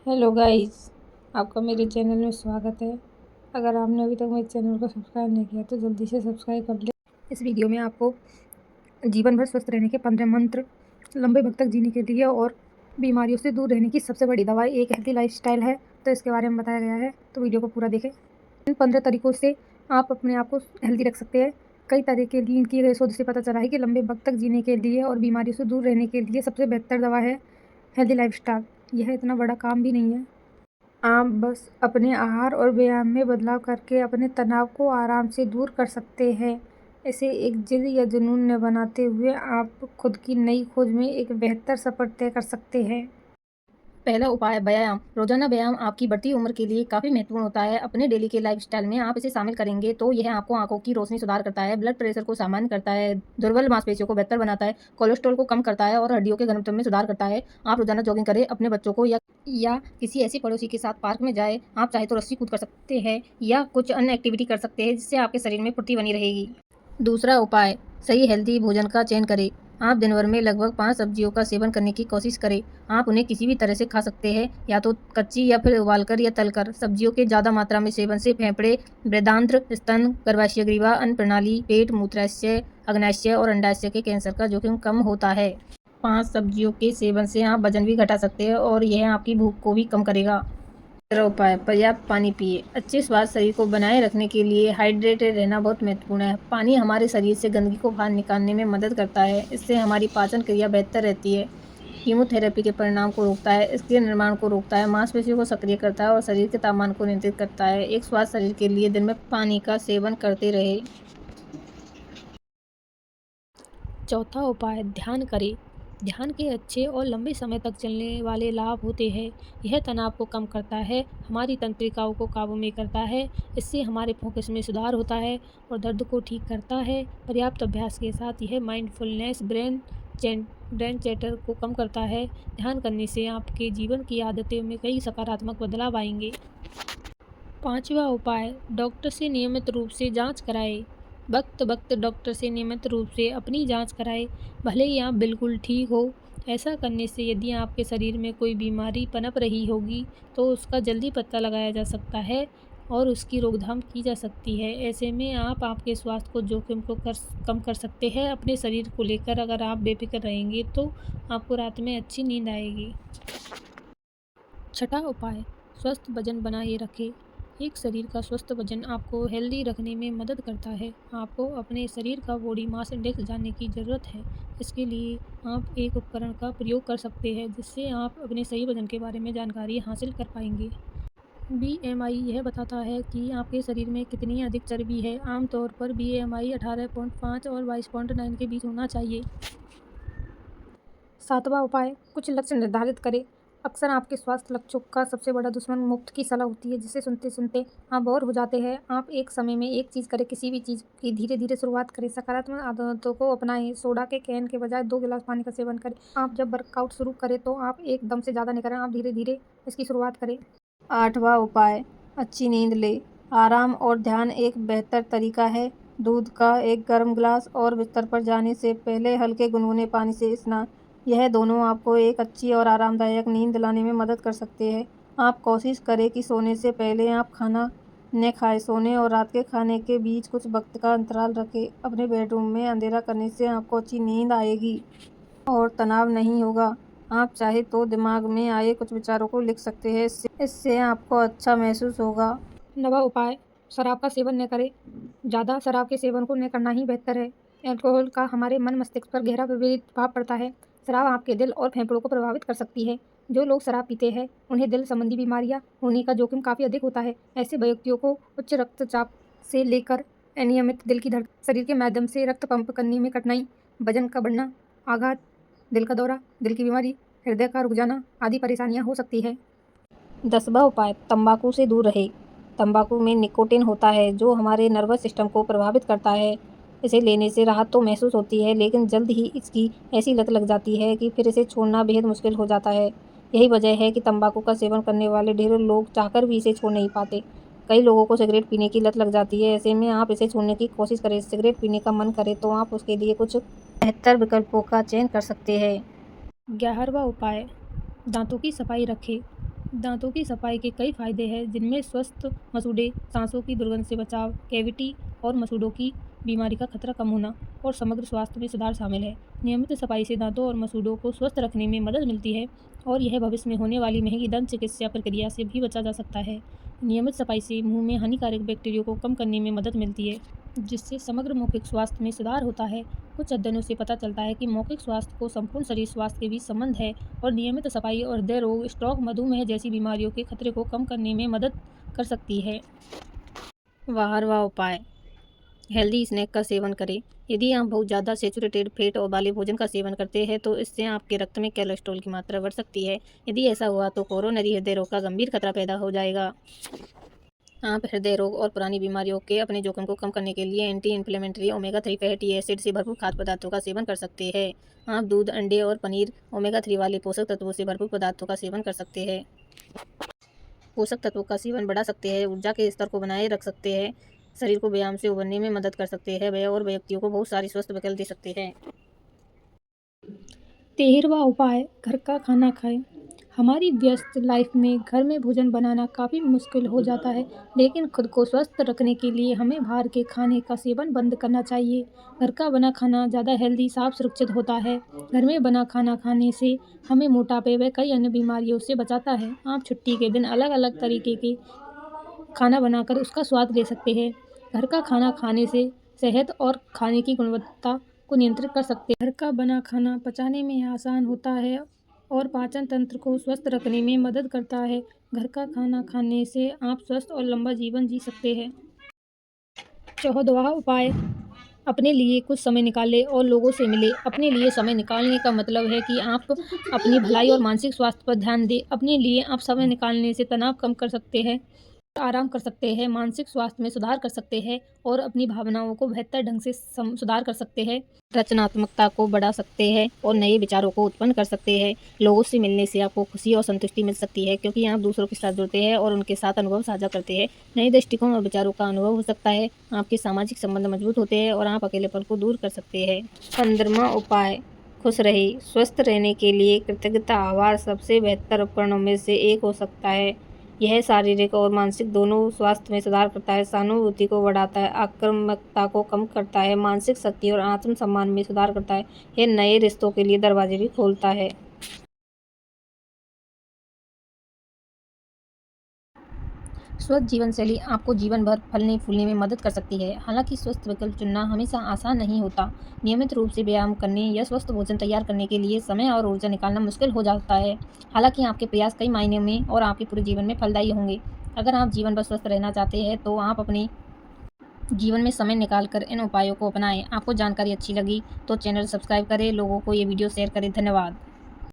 Hello guys, आपका मेरे channel में स्वागत है। अगर आपने अभी तक मेरे चैनल को सब्सक्राइब नहीं किया तो जल्दी से सब्सक्राइब कर ले। इस वीडियो में आपको जीवन भर स्वस्थ रहने के 15 मंत्र, लंबे वक्त तक जीने के लिए और बीमारियों से दूर रहने की सबसे बड़ी दवाई एक हेल्दी लाइफस्टाइल है, तो इसके बारे में बताया गया है। तो वीडियो को पूरा देखें। इन 15 तरीकों से आप अपने आप को हेल्दी रख सकते हैं। कई तरह के लिए इनकी गए शोध से पता चला है कि लंबे वक्त तक जीने के लिए और बीमारियों से दूर रहने के लिए सबसे बेहतर दवा है हेल्दी लाइफस्टाइल। यह इतना बड़ा काम भी नहीं है। आप बस अपने आहार और व्यायाम में बदलाव करके अपने तनाव को आराम से दूर कर सकते हैं। इसे एक जिद या जुनून न बनाते हुए आप खुद की नई खोज में एक बेहतर सफर तय कर सकते हैं। पहला उपाय व्यायाम। रोजाना व्यायाम आपकी बढ़ती उम्र के लिए काफ़ी महत्वपूर्ण होता है। अपने डेली के लाइफस्टाइल में आप इसे शामिल करेंगे तो यह आपको आंखों की रोशनी सुधार करता है, ब्लड प्रेशर को सामान्य करता है, दुर्बल मांसपेशियों को बेहतर बनाता है, कोलेस्ट्रॉल को कम करता है और हड्डियों के घनत्व में सुधार करता है। आप रोजाना जॉगिंग करें, अपने बच्चों को या किसी ऐसी पड़ोसी के साथ पार्क में जाए। आप चाहे तो रस्सी कूद कर सकते हैं या कुछ अन्य एक्टिविटी कर सकते हैं जिससे आपके शरीर में फुर्ती बनी रहेगी। दूसरा उपाय, सही हेल्दी भोजन का चयन करें। आप दिन भर में लगभग 5 सब्जियों का सेवन करने की कोशिश करें। आप उन्हें किसी भी तरह से खा सकते हैं, या तो कच्ची या फिर उबालकर या तलकर। सब्जियों के ज़्यादा मात्रा में सेवन से फेफड़े, बृहदान्त्र, स्तन, गर्भाशय ग्रीवा, अन्न प्रणाली, पेट, मूत्राशय, अग्न्याशय और अंडाशय के कैंसर का जोखिम कम होता है। 5 सब्जियों के सेवन से आप वजन भी घटा सकते हैं और यह आपकी भूख को भी कम करेगा। तीसरा उपाय, पर्याप्त पानी पिए। अच्छे स्वास्थ्य शरीर को बनाए रखने के लिए हाइड्रेटेड रहना बहुत महत्वपूर्ण है। पानी हमारे शरीर से गंदगी को बाहर निकालने में मदद करता है। इससे हमारी पाचन क्रिया बेहतर रहती है, कीमोथेरेपी के परिणाम को रोकता है, इसके निर्माण को रोकता है, मांसपेशियों को सक्रिय करता है और शरीर के तापमान को नियंत्रित करता है। एक स्वस्थ शरीर के लिए दिन में पानी का सेवन करते रहे। चौथा उपाय, ध्यान करें। ध्यान के अच्छे और लंबे समय तक चलने वाले लाभ होते हैं। यह तनाव को कम करता है, हमारी तंत्रिकाओं को काबू में करता है, इससे हमारे फोकस में सुधार होता है और दर्द को ठीक करता है। पर्याप्त अभ्यास के साथ यह माइंडफुलनेस ब्रेन चैटर को कम करता है। ध्यान करने से आपके जीवन की आदतों में कई सकारात्मक बदलाव आएंगे। पांचवा उपाय, डॉक्टर से नियमित रूप से जांच कराएं। वक्त डॉक्टर से नियमित रूप से अपनी जांच कराएं, भले ही आप बिल्कुल ठीक हो। ऐसा करने से यदि आपके शरीर में कोई बीमारी पनप रही होगी तो उसका जल्दी पता लगाया जा सकता है और उसकी रोकथाम की जा सकती है। ऐसे में आप आपके स्वास्थ्य को जोखिम को कम कर सकते हैं। अपने शरीर को लेकर अगर आप बेफिक्र रहेंगे तो आपको रात में अच्छी नींद आएगी। छठा उपाय, स्वस्थ वजन बनाए रखें। एक शरीर का स्वस्थ वजन आपको हेल्दी रखने में मदद करता है। आपको अपने शरीर का बॉडी मास इंडेक्स जानने की ज़रूरत है। इसके लिए आप एक उपकरण का प्रयोग कर सकते हैं जिससे आप अपने सही वजन के बारे में जानकारी हासिल कर पाएंगे। BMI यह बताता है कि आपके शरीर में कितनी अधिक चर्बी है। आमतौर पर BMI 18.5 और 22.9 के बीच होना चाहिए। सातवां उपाय, कुछ लक्ष्य निर्धारित करें। अक्सर आपके स्वास्थ्य लक्ष्यों का सबसे बड़ा दुश्मन मुफ्त की सलाह होती है, जिसे सुनते सुनते आप बोर हो जाते हैं। आप एक समय में एक चीज़ करें, किसी भी चीज़ की धीरे धीरे शुरुआत करें, सकारात्मक आदतों को अपनाएं। सोडा के कैन के बजाय 2 गिलास पानी का सेवन करें। आप जब वर्कआउट शुरू करें तो आप एकदम से ज़्यादा नहीं करें, आप धीरे धीरे इसकी शुरुआत करें। आठवां उपाय, अच्छी नींद ले। आराम और ध्यान एक बेहतर तरीका है। दूध का एक गर्म गिलास और बिस्तर पर जाने से पहले हल्के गुनगुने पानी से स्नान, यह दोनों आपको एक अच्छी और आरामदायक नींद दिलाने में मदद कर सकते हैं। आप कोशिश करें कि सोने से पहले आप खाना न खाएं। सोने और रात के खाने के बीच कुछ वक्त का अंतराल रखें। अपने बेडरूम में अंधेरा करने से आपको अच्छी नींद आएगी और तनाव नहीं होगा। आप चाहे तो दिमाग में आए कुछ विचारों को लिख सकते हैं, इससे आपको अच्छा महसूस होगा। 9वां उपाय, शराब का सेवन न करें। ज़्यादा शराब के सेवन को न करना ही बेहतर है। अल्कोहल का हमारे मन मस्तिष्क पर गहरा विपरीत प्रभाव पड़ता है। शराब आपके दिल और फेफड़ों को प्रभावित कर सकती है। जो लोग शराब पीते हैं उन्हें दिल संबंधी बीमारियां होने का जोखिम काफ़ी अधिक होता है। ऐसे व्यक्तियों को उच्च रक्तचाप से लेकर अनियमित दिल की धड़कन, शरीर के माध्यम से रक्त पंप करने में कठिनाई, वजन का बढ़ना, आघात, दिल का दौरा, दिल की बीमारी, हृदय का रुक जाना आदि परेशानियां हो सकती है। 10वां उपाय, तंबाकू से दूर रहें। तंबाकू में निकोटिन होता है जो हमारे नर्वस सिस्टम को प्रभावित करता है। इसे लेने से राहत तो महसूस होती है, लेकिन जल्द ही इसकी ऐसी लत लग जाती है कि फिर इसे छोड़ना बेहद मुश्किल हो जाता है। यही वजह है कि तंबाकू का सेवन करने वाले ढेरों लोग चाहकर भी इसे छोड़ नहीं पाते। कई लोगों को सिगरेट पीने की लत लग जाती है। ऐसे में आप इसे छोड़ने की कोशिश करें। सिगरेट पीने का मन करे तो आप उसके लिए कुछ बेहतर विकल्पों का चयन कर सकते हैं। 11वां उपाय, दांतों की सफाई रखें। दांतों की सफाई के कई फायदे हैं, जिनमें स्वस्थ मसूड़े, सांसों की दुर्गंध से बचाव, कैविटी और मसूड़ों की बीमारी का खतरा कम होना और समग्र स्वास्थ्य में सुधार शामिल है। नियमित सफाई से दांतों और मसूड़ों को स्वस्थ रखने में मदद मिलती है और यह भविष्य में होने वाली महंगी दंत चिकित्सा प्रक्रिया से भी बचा जा सकता है। नियमित सफाई से मुंह में हानिकारक बैक्टीरिया को कम करने में मदद मिलती है, जिससे समग्र मौखिक स्वास्थ्य में सुधार होता है। कुछ अध्ययनों से पता चलता है कि मौखिक स्वास्थ्य को संपूर्ण शरीर स्वास्थ्य के बीच संबंध है और नियमित सफाई और हृदय रोग, स्ट्रोक, मधुमेह जैसी बीमारियों के खतरे को कम करने में मदद कर सकती है। आहार व उपाय। हेल्दी स्नैक का सेवन करें। यदि आप बहुत ज़्यादा सैचुरेटेड फैट और वाले भोजन का सेवन करते हैं तो इससे आपके रक्त में कोलेस्ट्रॉल की मात्रा बढ़ सकती है। यदि ऐसा हुआ तो कोरोनरी हृदय रोग का गंभीर खतरा पैदा हो जाएगा। आप हृदय रोग और पुरानी बीमारियों के अपने जोखिम को कम करने के लिए anti inflammatory omega 3 fatty acid से भरपूर खाद्य पदार्थों का सेवन कर सकते हैं। आप दूध, अंडे और पनीर ओमेगा 3 वाले पोषक तत्वों से भरपूर पदार्थों का सेवन कर सकते हैं। पोषक तत्वों का सेवन बढ़ा सकते हैं, ऊर्जा के स्तर को बनाए रख सकते हैं, शरीर को व्यायाम से उबरने में मदद कर सकते हैं और व्यक्तियों को बहुत सारी स्वस्थ विकल्प दे सकते हैं। 13वां उपाय, घर का खाना खाएं। हमारी व्यस्त लाइफ में घर में भोजन बनाना काफ़ी मुश्किल हो जाता है, लेकिन खुद को स्वस्थ रखने के लिए हमें बाहर के खाने का सेवन बंद करना चाहिए। घर का बना खाना ज़्यादा हेल्दी, साफ, सुरक्षित होता है। घर में बना खाना खाने से हमें मोटापे व कई अन्य बीमारियों से बचाता है। आप छुट्टी के दिन अलग अलग तरीके के खाना बनाकर उसका स्वाद ले सकते हैं। घर का खाना खाने से सेहत और खाने की गुणवत्ता को नियंत्रित कर सकते हैं। घर का बना खाना पचाने में आसान होता है और पाचन तंत्र को स्वस्थ रखने में मदद करता है। घर का खाना खाने से आप स्वस्थ और लंबा जीवन जी सकते हैं। 14वां उपाय, अपने लिए कुछ समय निकालें और लोगों से मिलें। अपने लिए समय निकालने का मतलब है कि आप अपनी भलाई और मानसिक स्वास्थ्य पर ध्यान दें। अपने लिए आप समय निकालने से तनाव कम कर सकते हैं, आराम कर सकते हैं, मानसिक स्वास्थ्य में सुधार कर सकते हैं और अपनी भावनाओं को बेहतर ढंग से सुधार कर सकते हैं, रचनात्मकता को बढ़ा सकते हैं और नए विचारों को उत्पन्न कर सकते हैं। लोगों से मिलने से आपको खुशी और संतुष्टि मिल सकती है, क्योंकि आप दूसरों के साथ जुड़ते हैं और उनके साथ अनुभव साझा करते हैं। नए दृष्टिकोण और विचारों का अनुभव हो सकता है। आपके सामाजिक संबंध मजबूत होते हैं और आप अकेलेपन को दूर कर सकते हैं। 15वां उपाय, खुश रहिए। स्वस्थ रहने के लिए कृतज्ञता आभार सबसे बेहतर उपकरणों में से एक हो सकता है। यह शारीरिक और मानसिक दोनों स्वास्थ्य में सुधार करता है, सहानुभूति को बढ़ाता है, आक्रामकता को कम करता है, मानसिक शक्ति और आत्मसम्मान में सुधार करता है। यह नए रिश्तों के लिए दरवाजे भी खोलता है। स्वस्थ जीवन शैली आपको जीवन भर फलने फूलने में मदद कर सकती है। हालांकि स्वस्थ विकल्प चुनना हमेशा आसान नहीं होता। नियमित रूप से व्यायाम करने या स्वस्थ भोजन तैयार करने के लिए समय और ऊर्जा निकालना मुश्किल हो जाता है। हालांकि आपके प्रयास कई मायनों में और आपके पूरे जीवन में फलदायी होंगे। अगर आप जीवन भर स्वस्थ रहना चाहते हैं तो आप अपने जीवन में समय निकालकर इन उपायों को अपनाएं। आपको जानकारी अच्छी लगी तो चैनल सब्सक्राइब करें, लोगों को ये वीडियो शेयर करें। धन्यवाद।